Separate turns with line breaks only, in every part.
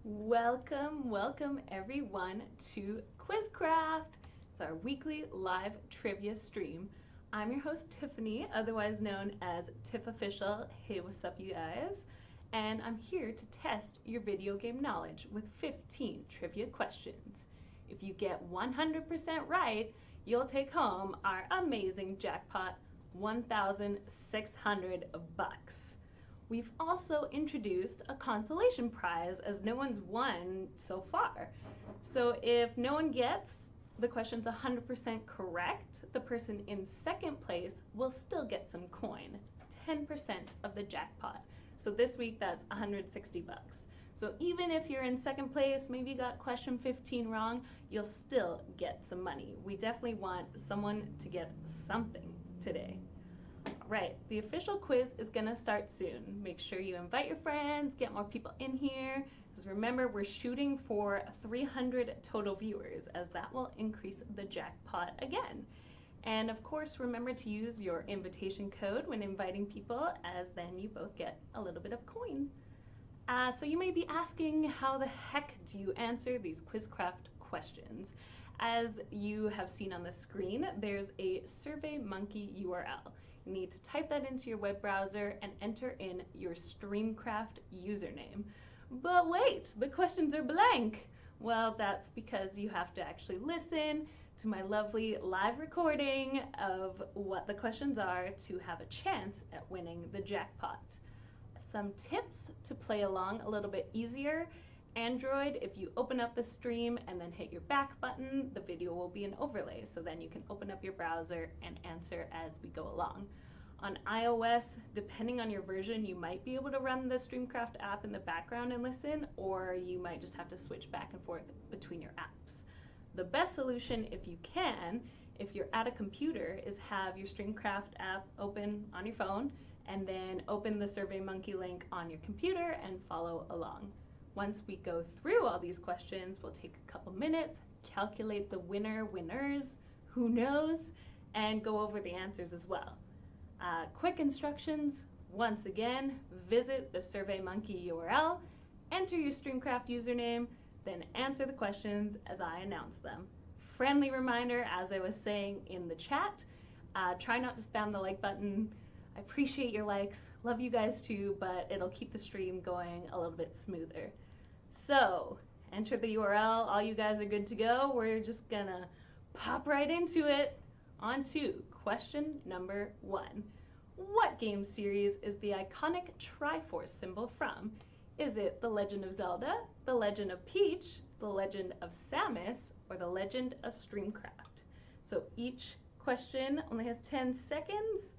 Welcome everyone to QuizCraft. It's our weekly live trivia stream. I'm your host Tiffany, otherwise known as Tiff Official. Hey, what's up you guys? And I'm here to test your video game knowledge with 15 trivia questions. If you get 100% right, you'll take home our amazing jackpot, $1,600. We've also introduced a consolation prize as no one's won so far. So if no one gets the questions 100% correct, the person in second place will still get some coin, 10% of the jackpot. So this week that's $160. So even if you're in second place, maybe you got question 15 wrong, you'll still get some money. We definitely want someone to get something today. Right, the official quiz is gonna start soon. Make sure you invite your friends, get more people in here, because remember we're shooting for 300 total viewers, as that will increase the jackpot again. And of course, remember to use your invitation code when inviting people, as then you both get a little bit of coin. So you may be asking, how the heck do you answer these QuizCraft questions? As you have seen on the screen, there's a SurveyMonkey URL. You need to type that into your web browser and enter in your StreamCraft username. But wait, the questions are blank. Well, that's because you have to actually listen to my lovely live recording of what the questions are to have a chance at winning the jackpot. Some tips to play along a little bit easier. Android, if you open up the stream and then hit your back button, the video will be an overlay, so then you can open up your browser and answer as we go along. On iOS, depending on your version, you might be able to run the StreamCraft app in the background and listen, or you might just have to switch back and forth between your apps. The best solution, if you can, if you're at a computer, is have your StreamCraft app open on your phone and then open the SurveyMonkey link on your computer and follow along. Once we go through all these questions, we'll take a couple minutes, calculate the winners, who knows, and go over the answers as well. Quick instructions, once again, visit the SurveyMonkey URL, enter your StreamCraft username, then answer the questions as I announce them. Friendly reminder, as I was saying in the chat, try not to spam the like button. I appreciate your likes, love you guys too, but it'll keep the stream going a little bit smoother. So, enter the URL, all you guys are good to go. We're just gonna pop right into it. On to question number 1. What game series is the iconic Triforce symbol from? Is it The Legend of Zelda, The Legend of Peach, The Legend of Samus, or The Legend of StreamCraft? So each question only has 10 seconds.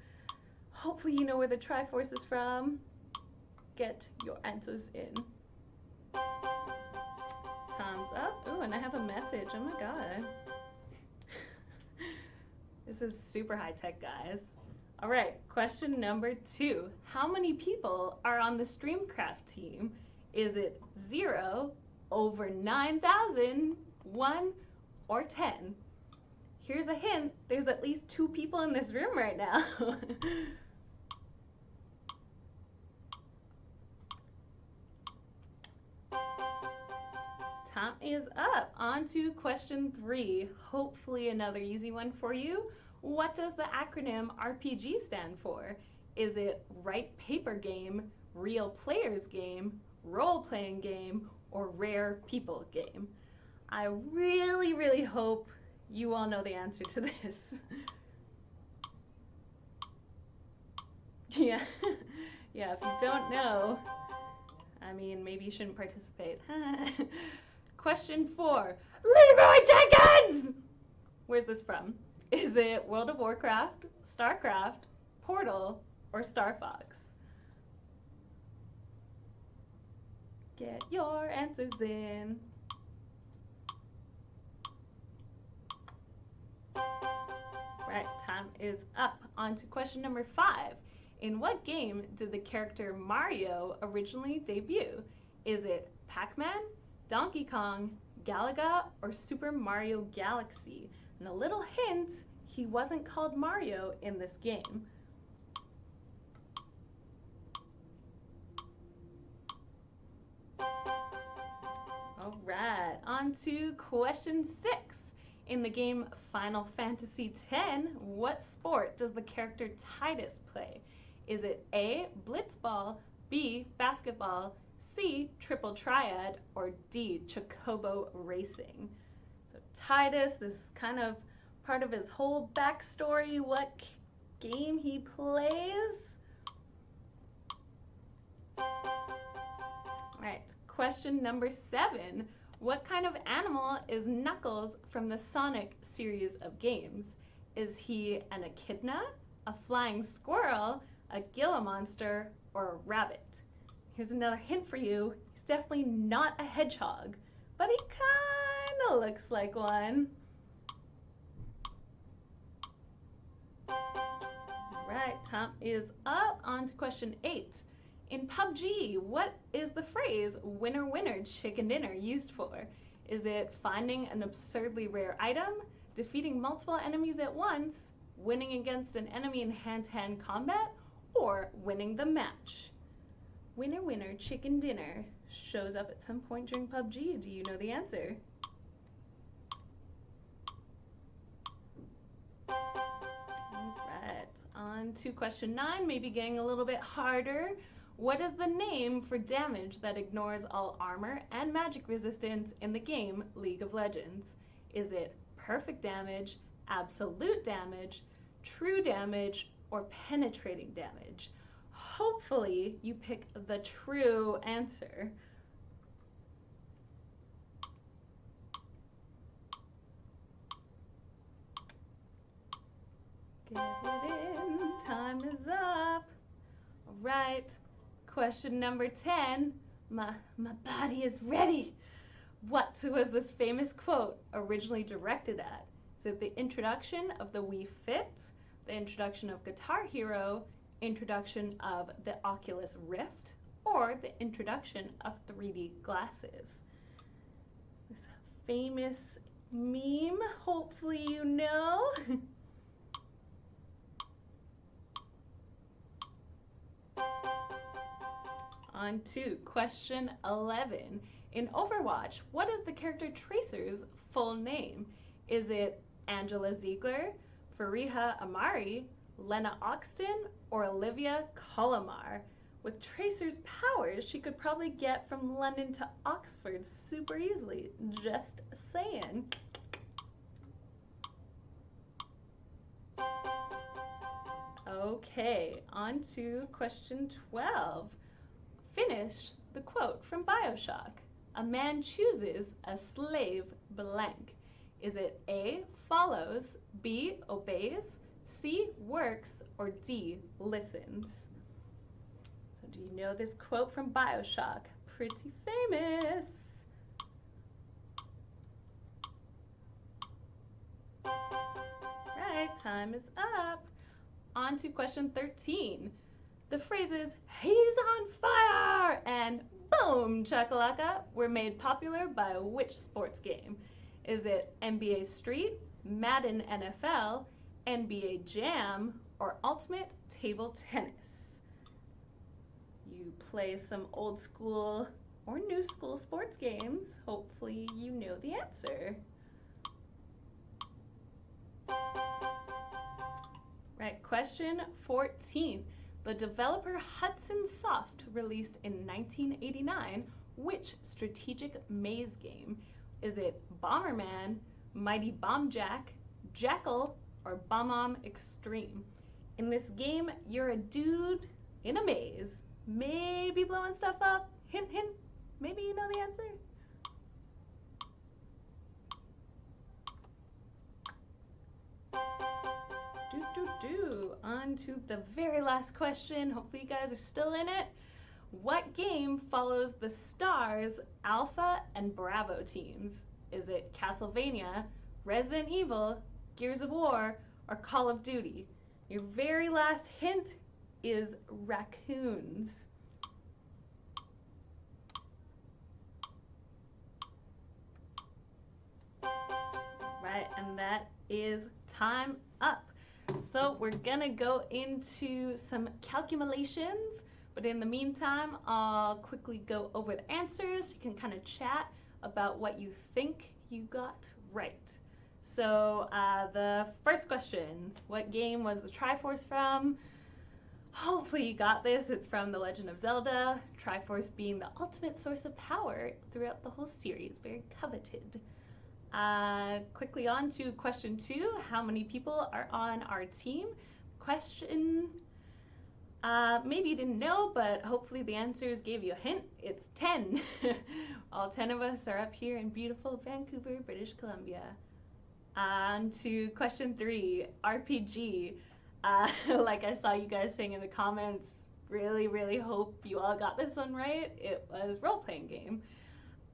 Hopefully you know where the Triforce is from. Get your answers in. Time's up. Oh, and I have a message. Oh my god. This is super high tech, guys. All right, question number 2. How many people are on the StreamCraft team? Is it 0, over 9,000, 1, or 10? Here's a hint. There's at least 2 people in this room right now. Time is up. On to question 3. Hopefully another easy one for you. What does the acronym RPG stand for? Is it Right Paper Game, Real Players Game, Role-Playing Game, or Rare People Game? I really hope you all know the answer to this. Yeah, yeah, if you don't know, I mean, maybe you shouldn't participate. Question 4, Leroy Jenkins! Where's this from? Is it World of Warcraft, StarCraft, Portal, or Star Fox? Get your answers in. Right, time is up. On to question number 5. In what game did the character Mario originally debut? Is it Pac-Man, Donkey Kong, Galaga, or Super Mario Galaxy? And a little hint, he wasn't called Mario in this game. that. On to question 6. In the game Final Fantasy X, what sport does the character Tidus play? Is it A, blitzball, B, basketball, C, triple triad, or D, chocobo racing? So Tidus, this is kind of part of his whole backstory, what game he plays. Right, question number 7. What kind of animal is Knuckles from the Sonic series of games? Is he an echidna, a flying squirrel, a Gila monster, or a rabbit? Here's another hint for you. He's definitely not a hedgehog, but he kind of looks like one. Right, time is up. On to question 8. In PUBG, what is the phrase "winner, winner, chicken dinner" used for? Is it finding an absurdly rare item, defeating multiple enemies at once, winning against an enemy in hand-to-hand combat, or winning the match? Winner, winner, chicken dinner shows up at some point during PUBG. Do you know the answer? Alright, on to question 9, maybe getting a little bit harder. What is the name for damage that ignores all armor and magic resistance in the game League of Legends? Is it perfect damage, absolute damage, true damage, or penetrating damage? Hopefully you pick the true answer. Get it in, time is up. All right, question number 10. My body is ready. What was this famous quote originally directed at? Is it the introduction of the Wii Fit, the introduction of Guitar Hero, introduction of the Oculus Rift, or the introduction of 3D glasses? This famous meme, hopefully you know. On to question 11. In Overwatch, what is the character Tracer's full name? Is it Angela Ziegler, Fariha Amari, Lena Oxton, or Olivia Colomar? With Tracer's powers, she could probably get from London to Oxford super easily. Just saying. Okay, on to question 12. Finish the quote from BioShock. A man chooses, a slave blank. Is it A, follows, B, obeys, C, works, or D, listens? So do you know this quote from BioShock? Pretty famous. Right, time is up. On to question 13. The phrases, "he's on fire" and "boom chakalaka" were made popular by which sports game? Is it NBA Street, Madden NFL, NBA Jam, or Ultimate Table Tennis? You play some old school or new school sports games. Hopefully you know the answer. Right, question 14. The developer Hudson Soft released in 1989 which strategic maze game? Is it Bomberman, Mighty Bomb Jack, Jackal, or Bomb Extreme? In this game, you're a dude in a maze, maybe blowing stuff up. Hint, hint, maybe you know the answer. On to the very last question. Hopefully you guys are still in it. What game follows the Stars, Alpha, and Bravo teams? Is it Castlevania, Resident Evil, Gears of War, or Call of Duty? Your very last hint is raccoons. Right, and that is time up. So we're gonna go into some calculations, but in the meantime, I'll quickly go over the answers. You can kind of chat about what you think you got right. So the first question, what game was the Triforce from? Hopefully you got this. It's from The Legend of Zelda, Triforce being the ultimate source of power throughout the whole series, very coveted. Quickly on to question 2, how many people are on our team? Question, maybe you didn't know, but hopefully the answers gave you a hint. It's 10. All 10 of us are up here in beautiful Vancouver, British Columbia. On to question 3, RPG. Like I saw you guys saying in the comments, really hope you all got this one right. It was role-playing game.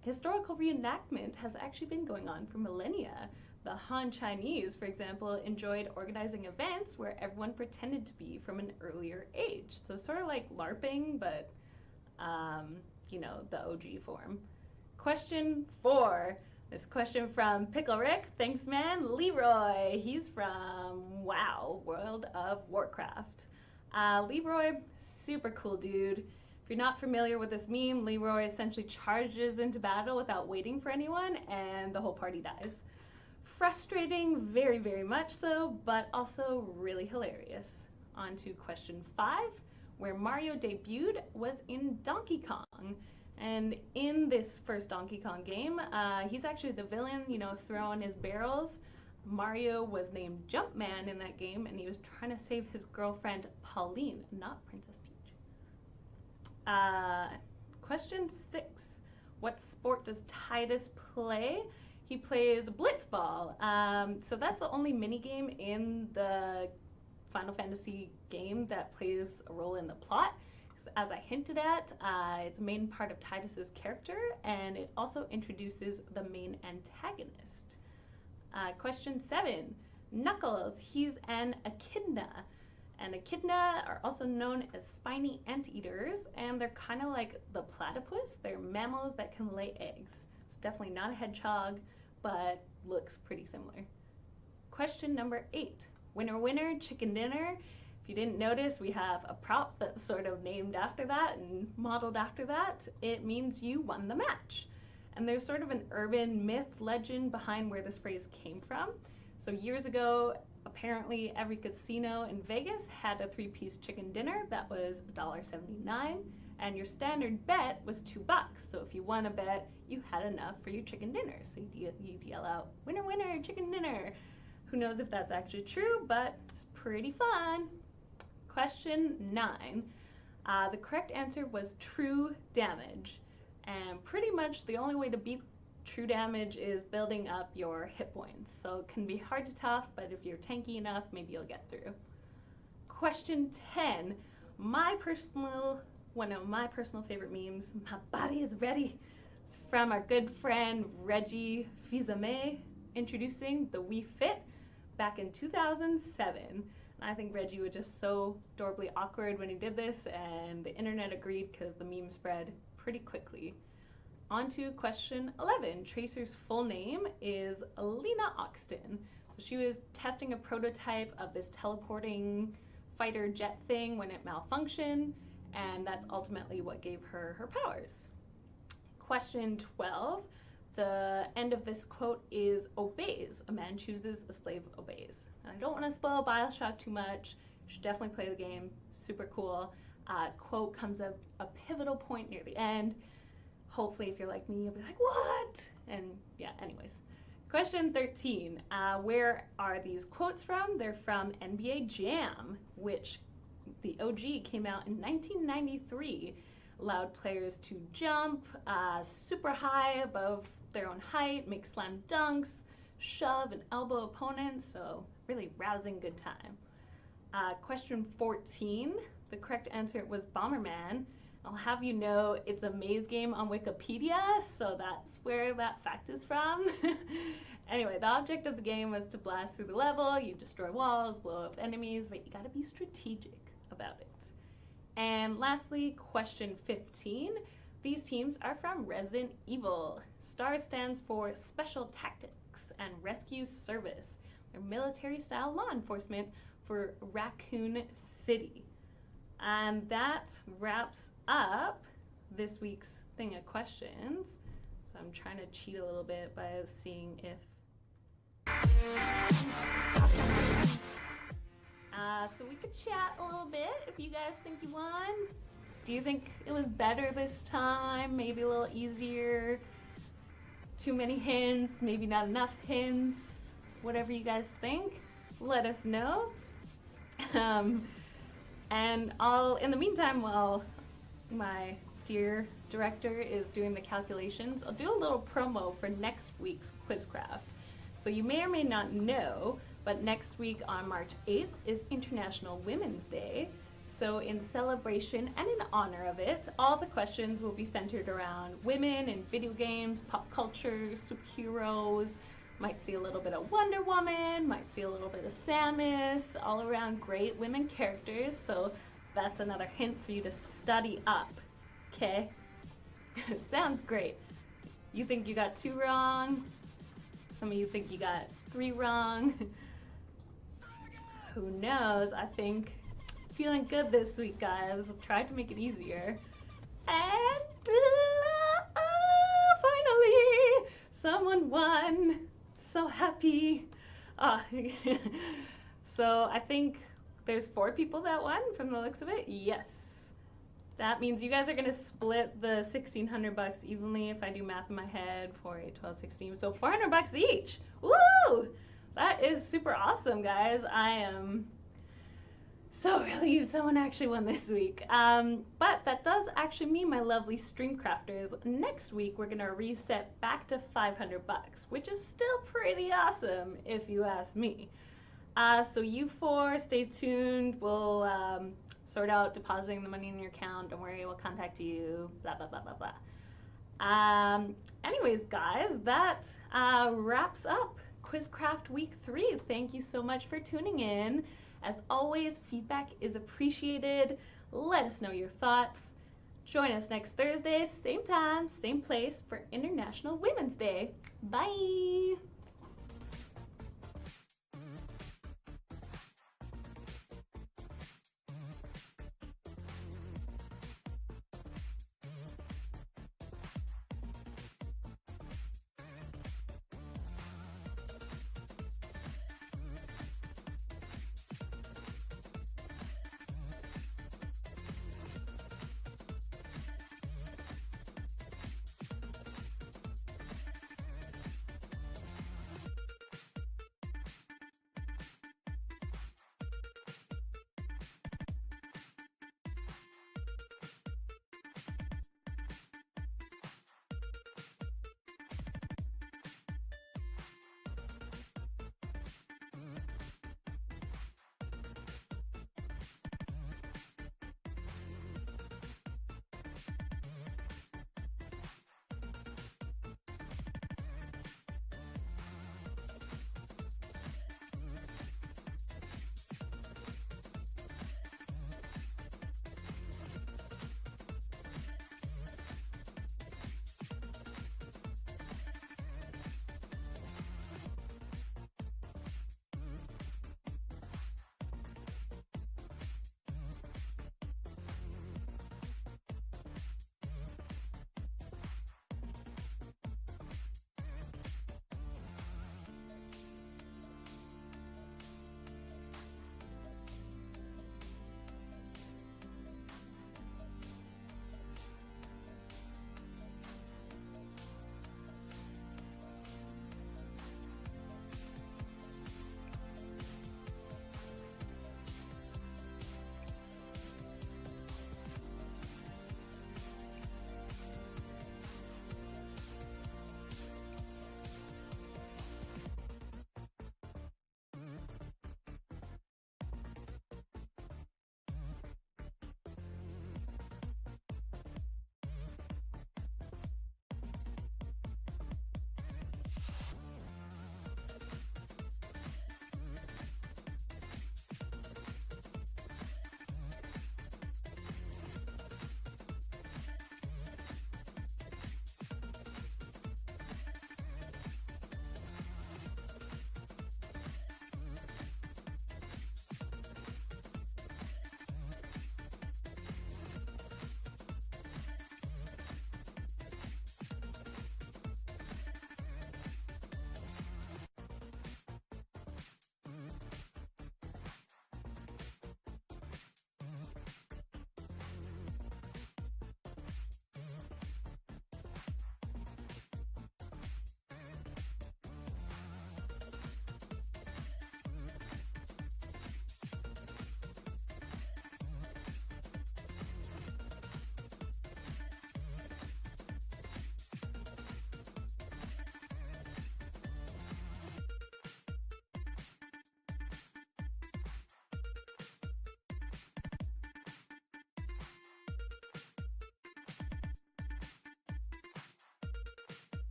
Historical reenactment has actually been going on for millennia. The Han Chinese, for example, enjoyed organizing events where everyone pretended to be from an earlier age. So sort of like LARPing, but, you know, the OG form. Question 4. This question from Pickle Rick. Thanks, man. Leroy. He's from, wow, World of Warcraft. Leroy, super cool dude. If you're not familiar with this meme, Leroy essentially charges into battle without waiting for anyone, and the whole party dies. Frustrating, very much so, but also really hilarious. On to question 5, where Mario debuted was in Donkey Kong. And in this first Donkey Kong game, he's actually the villain, you know, throwing his barrels. Mario was named Jumpman in that game, and he was trying to save his girlfriend Pauline, not Princess Peach. Question 6. What sport does Tidus play? He plays blitzball. So that's the only minigame in the Final Fantasy game that plays a role in the plot. As I hinted at, it's a main part of Tidus's character, and it also introduces the main antagonist. Question 7. Knuckles, he's an echidna. And echidna are also known as spiny anteaters, and they're kind of like the platypus. They're mammals that can lay eggs. It's definitely not a hedgehog, but looks pretty similar. Question number 8. Winner, chicken dinner. If you didn't notice, we have a prop that's sort of named after that and modeled after that. It means you won the match. And there's sort of an urban myth legend behind where this phrase came from. So years ago, apparently every casino in Vegas had a 3-piece chicken dinner that was $1.79, and your standard bet was $2. So if you won a bet, you had enough for your chicken dinner. So you'd yell out, winner, chicken dinner. Who knows if that's actually true, but it's pretty fun. Question 9. The correct answer was true damage. And pretty much the only way to beat true damage is building up your hit points. So it can be hard to tough, but if you're tanky enough, maybe you'll get through. Question 10. One of my personal favorite memes, my body is ready. It's from our good friend Reggie Fils-Aimé, introducing the Wii Fit back in 2007. I think Reggie was just so adorably awkward when he did this, and the internet agreed because the meme spread pretty quickly. On to question 11. Tracer's full name is Lena Oxton. So she was testing a prototype of this teleporting fighter jet thing when it malfunctioned, and that's ultimately what gave her her powers. Question 12. The end of this quote is obeys. A man chooses, a slave obeys. And I don't want to spoil BioShock too much. You should definitely play the game. Super cool. Quote comes at a pivotal point near the end. Hopefully, if you're like me, you'll be like, what? And yeah, anyways. Question 13. Where are these quotes from? They're from NBA Jam, which the OG came out in 1993. Allowed players to jump super high above their own height, make slam dunks, shove and elbow opponents, so really rousing good time. Question 14, the correct answer was Bomberman. I'll have you know it's a maze game on Wikipedia, so that's where that fact is from. Anyway, the object of the game was to blast through the level, you destroy walls, blow up enemies, but you gotta be strategic about it. And lastly, question 15. These teams are from Resident Evil. STAR stands for Special Tactics and Rescue Service. They're military-style law enforcement for Raccoon City. And that wraps up this week's thing of questions. So I'm trying to cheat a little bit by seeing if... so we could chat a little bit if you guys think you won. Do you think it was better this time? Maybe a little easier? Too many hints? Maybe not enough hints? Whatever you guys think, let us know. And in the meantime, while my dear director is doing the calculations, I'll do a little promo for next week's QuizCraft. So you may or may not know, but next week on March 8th is International Women's Day. So in celebration and in honor of it, all the questions will be centered around women in video games, pop culture, superheroes. Might see a little bit of Wonder Woman, might see a little bit of Samus, all around great women characters. So that's another hint for you to study up, okay? Sounds great. You think you got 2 wrong? Some of you think you got 3 wrong. Who knows? I think feeling good this week, guys. Tried to make it easier. And finally, someone won. So happy. So I think there's 4 people that won from the looks of it. Yes. That means you guys are gonna split the $1,600 evenly if I do math in my head. 4, 8, 12, 16. So $400 each. Woo! That is super awesome, guys. I am so relieved someone actually won this week. But that does actually mean, my lovely StreamCrafters, next week we're gonna reset back to $500, which is still pretty awesome if you ask me. So you 4, stay tuned. We'll sort out depositing the money in your account. Don't worry, we'll contact you, blah, blah, blah, blah, blah. Anyways, guys, that wraps up QuizCraft Week 3. Thank you so much for tuning in. As always, feedback is appreciated. Let us know your thoughts. Join us next Thursday, same time, same place, for International Women's Day. Bye!